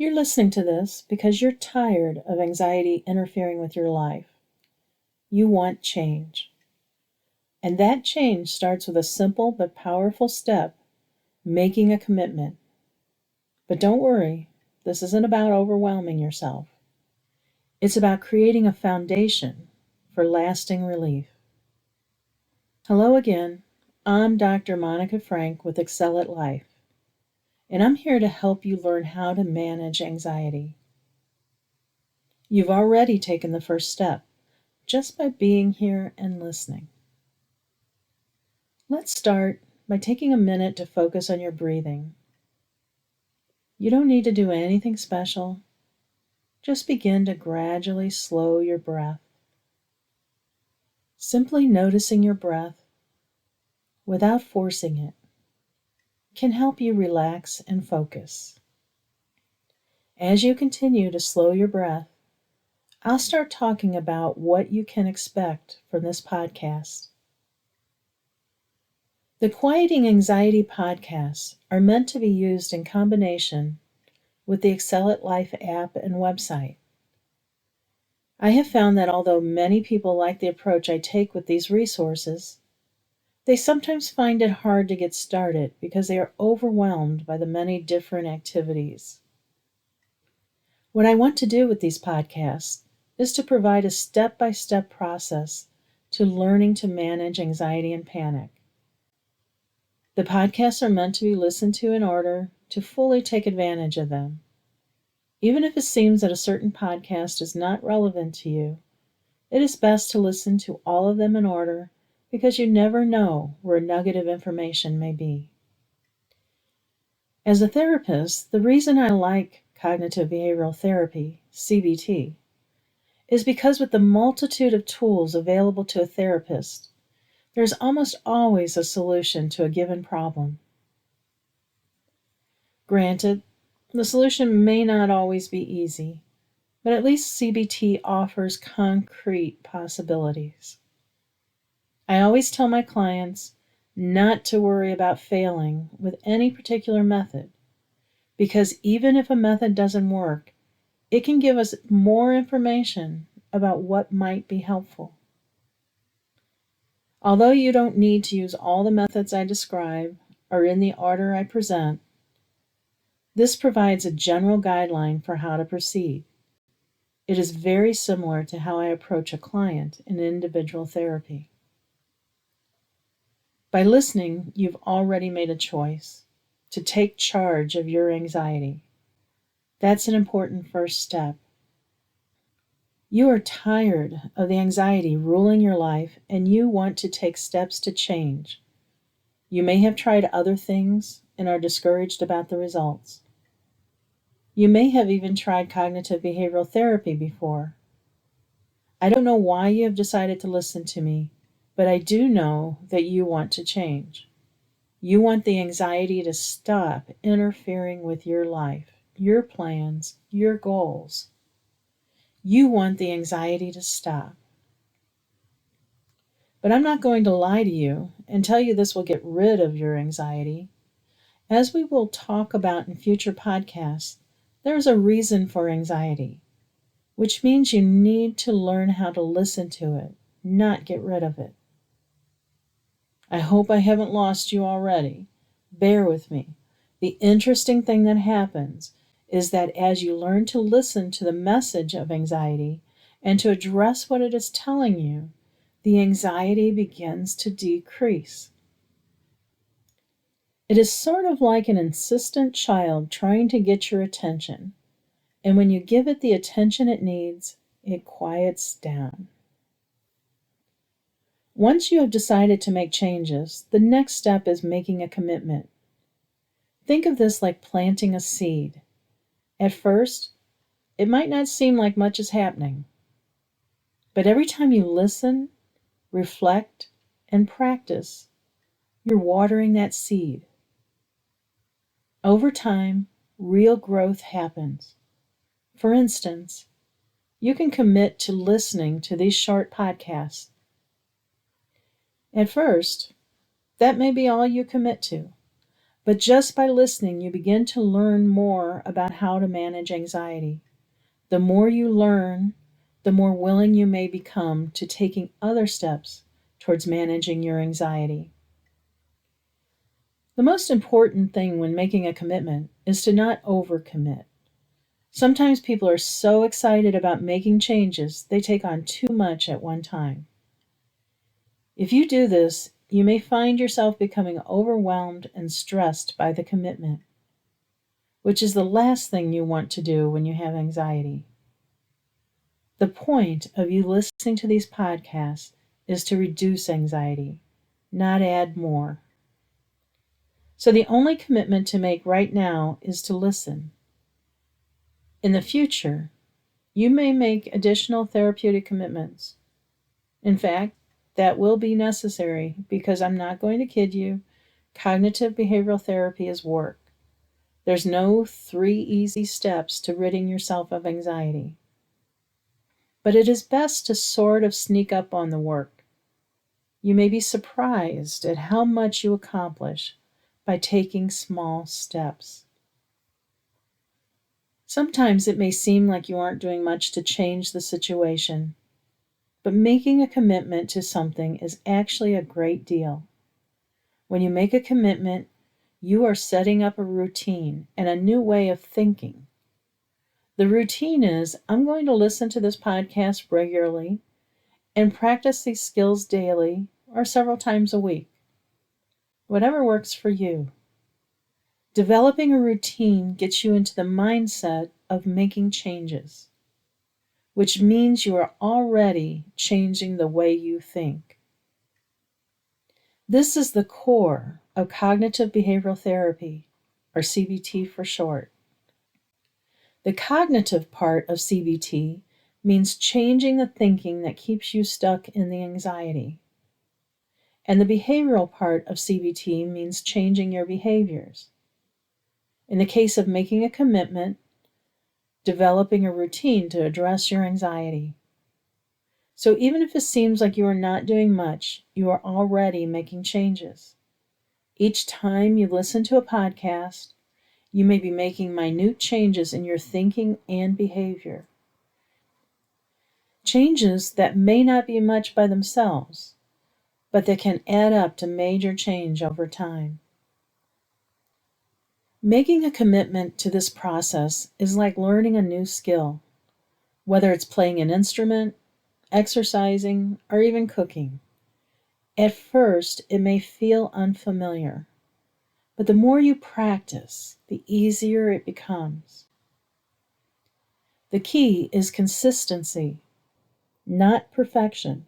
You're listening to this because you're tired of anxiety interfering with your life. You want change. And that change starts with a simple but powerful step, making a commitment. But don't worry, this isn't about overwhelming yourself. It's about creating a foundation for lasting relief. Hello again. I'm Dr. Monica Frank with Excel at Life, and I'm here to help you learn how to manage anxiety. You've already taken the first step just by being here and listening. Let's start by taking a minute to focus on your breathing. You don't need to do anything special. Just begin to gradually slow your breath. Simply noticing your breath without forcing it can help you relax and focus. As you continue to slow your breath, I'll start talking about what you can expect from this podcast. The Quieting Anxiety podcasts are meant to be used in combination with the Excel at Life app and website. I have found that although many people like the approach I take with these resources, they sometimes find it hard to get started because they are overwhelmed by the many different activities. What I want to do with these podcasts is to provide a step-by-step process to learning to manage anxiety and panic. The podcasts are meant to be listened to in order to fully take advantage of them. Even if it seems that a certain podcast is not relevant to you, it is best to listen to all of them in order because you never know where a nugget of information may be. As a therapist, the reason I like cognitive behavioral therapy, CBT, is because with the multitude of tools available to a therapist, there's almost always a solution to a given problem. Granted, the solution may not always be easy, but at least CBT offers concrete possibilities. I always tell my clients not to worry about failing with any particular method, because even if a method doesn't work, it can give us more information about what might be helpful. Although you don't need to use all the methods I describe or in the order I present, this provides a general guideline for how to proceed. It is very similar to how I approach a client in individual therapy. By listening, you've already made a choice to take charge of your anxiety. That's an important first step. You are tired of the anxiety ruling your life and you want to take steps to change. You may have tried other things and are discouraged about the results. You may have even tried cognitive behavioral therapy before. I don't know why you have decided to listen to me, but I do know that you want to change. You want the anxiety to stop interfering with your life, your plans, your goals. You want the anxiety to stop. But I'm not going to lie to you and tell you this will get rid of your anxiety. As we will talk about in future podcasts, there's a reason for anxiety, which means you need to learn how to listen to it, not get rid of it. I hope I haven't lost you already. Bear with me. The interesting thing that happens is that as you learn to listen to the message of anxiety and to address what it is telling you, the anxiety begins to decrease. It is sort of like an insistent child trying to get your attention, and when you give it the attention it needs, it quiets down. Once you have decided to make changes, the next step is making a commitment. Think of this like planting a seed. At first, it might not seem like much is happening, but every time you listen, reflect, and practice, you're watering that seed. Over time, real growth happens. For instance, you can commit to listening to these short podcasts. At first, that may be all you commit to, But just by listening, you begin to learn more about how to manage anxiety. The more you learn, the more willing you may become to taking other steps towards managing your anxiety. The most important thing when making a commitment is to not overcommit. Sometimes people are so excited about making changes, they take on too much at one time. If you do this, you may find yourself becoming overwhelmed and stressed by the commitment, which is the last thing you want to do when you have anxiety. The point of you listening to these podcasts is to reduce anxiety, not add more. So the only commitment to make right now is to listen. In the future, you may make additional therapeutic commitments. In fact, that will be necessary because I'm not going to kid you, cognitive behavioral therapy is work. There's no 3 easy steps to ridding yourself of anxiety. But it is best to sort of sneak up on the work. You may be surprised at how much you accomplish by taking small steps. Sometimes it may seem like you aren't doing much to change the situation, but making a commitment to something is actually a great deal. When you make a commitment, you are setting up a routine and a new way of thinking. The routine is, I'm going to listen to this podcast regularly and practice these skills daily or several times a week. Whatever works for you. Developing a routine gets you into the mindset of making changes, which means you are already changing the way you think. This is the core of cognitive behavioral therapy, or CBT for short. The cognitive part of CBT means changing the thinking that keeps you stuck in the anxiety. And the behavioral part of CBT means changing your behaviors. In the case of making a commitment, developing a routine to address your anxiety. So even if it seems like you are not doing much, you are already making changes. Each time you listen to a podcast, you may be making minute changes in your thinking and behavior. Changes that may not be much by themselves, but that can add up to major change over time. Making a commitment to this process is like learning a new skill, whether it's playing an instrument, exercising, or even cooking. At first, it may feel unfamiliar, but the more you practice, the easier it becomes. The key is consistency, not perfection.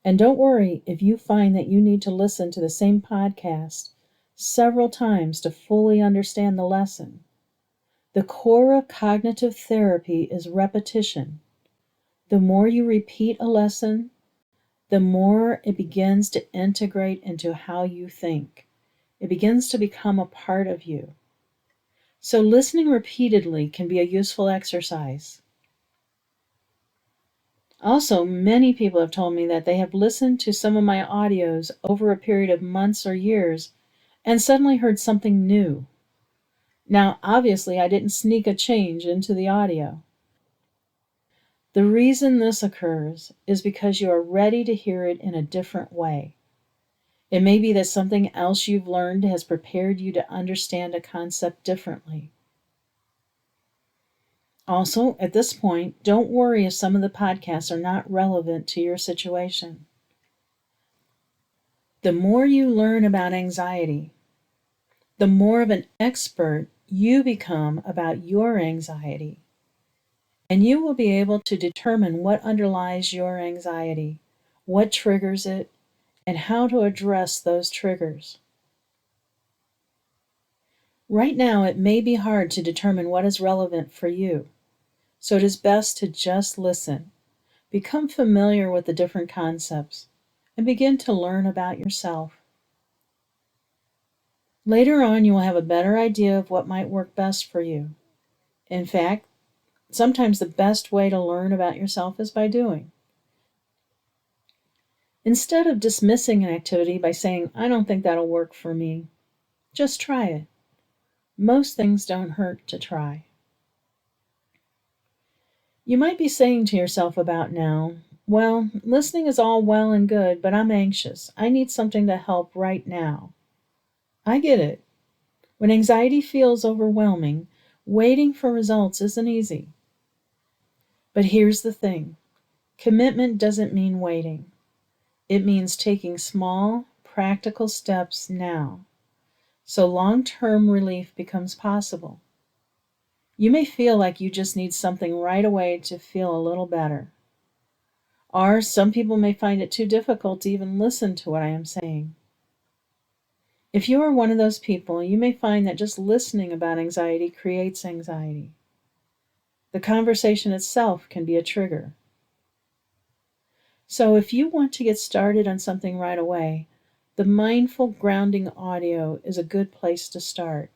And don't worry if you find that you need to listen to the same podcast several times to fully understand the lesson. The core of cognitive therapy is repetition. The more you repeat a lesson, the more it begins to integrate into how you think. It begins to become a part of you. So listening repeatedly can be a useful exercise. Also, many people have told me that they have listened to some of my audios over a period of months or years and suddenly heard something new. Now, obviously, I didn't sneak a change into the audio. The reason this occurs is because you are ready to hear it in a different way. It may be that something else you've learned has prepared you to understand a concept differently. Also, at this point, don't worry if some of the podcasts are not relevant to your situation. The more you learn about anxiety, the more of an expert you become about your anxiety. And you will be able to determine what underlies your anxiety, what triggers it, and how to address those triggers. Right now, it may be hard to determine what is relevant for you, so it is best to just listen, become familiar with the different concepts, and begin to learn about yourself. Later on, you will have a better idea of what might work best for you. In fact, sometimes the best way to learn about yourself is by doing. Instead of dismissing an activity by saying, I don't think that'll work for me, just try it. Most things don't hurt to try. You might be saying to yourself about now, well, listening is all well and good, but I'm anxious. I need something to help right now. I get it. When anxiety feels overwhelming, waiting for results isn't easy. But here's the thing. Commitment doesn't mean waiting. It means taking small, practical steps now, so long-term relief becomes possible. You may feel like you just need something right away to feel a little better. Or some people may find it too difficult to even listen to what I am saying. If you are one of those people, you may find that just listening about anxiety creates anxiety. The conversation itself can be a trigger. So if you want to get started on something right away, the mindful grounding audio is a good place to start.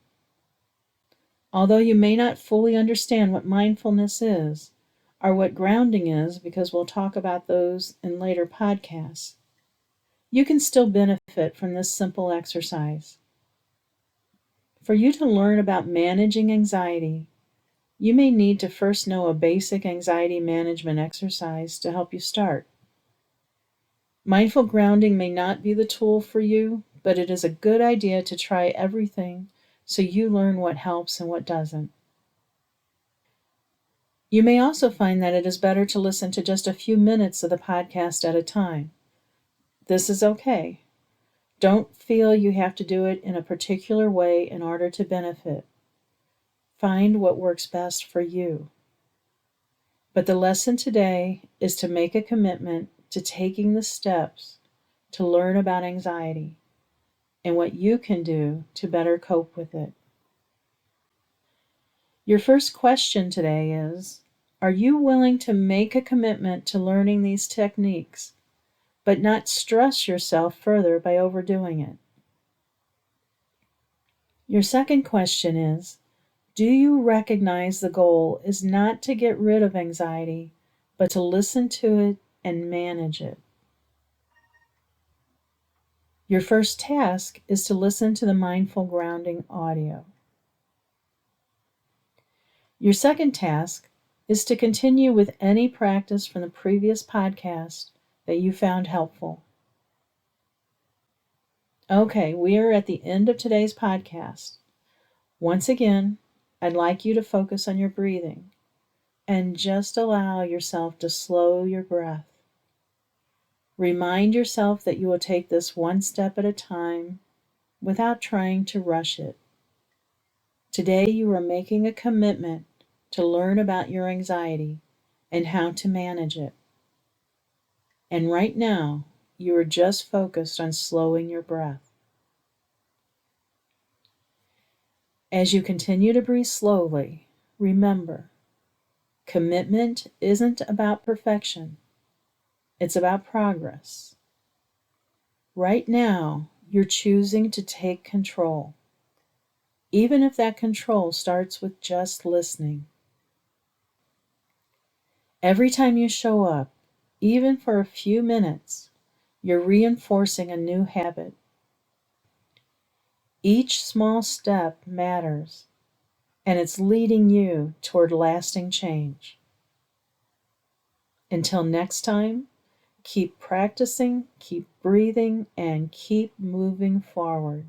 Although you may not fully understand what mindfulness is or what grounding is, because we'll talk about those in later podcasts, you can still benefit from this simple exercise. For you to learn about managing anxiety, you may need to first know a basic anxiety management exercise to help you start. Mindful grounding may not be the tool for you, but it is a good idea to try everything so you learn what helps and what doesn't. You may also find that it is better to listen to just a few minutes of the podcast at a time. This is okay. Don't feel you have to do it in a particular way in order to benefit. Find what works best for you. But the lesson today is to make a commitment to taking the steps to learn about anxiety and what you can do to better cope with it. Your first question today is, are you willing to make a commitment to learning these techniques, but not stress yourself further by overdoing it? Your second question is, do you recognize the goal is not to get rid of anxiety, but to listen to it and manage it? Your first task is to listen to the mindful grounding audio. Your second task is to continue with any practice from the previous podcast that you found helpful. Okay, we are at the end of today's podcast. Once again, I'd like you to focus on your breathing and just allow yourself to slow your breath. Remind yourself that you will take this one step at a time without trying to rush it. Today, you are making a commitment to learn about your anxiety and how to manage it. And right now, you are just focused on slowing your breath. As you continue to breathe slowly, remember, commitment isn't about perfection. It's about progress. Right now, you're choosing to take control, even if that control starts with just listening. Every time you show up, even for a few minutes, you're reinforcing a new habit. Each small step matters, and it's leading you toward lasting change. Until next time, keep practicing, keep breathing, and keep moving forward.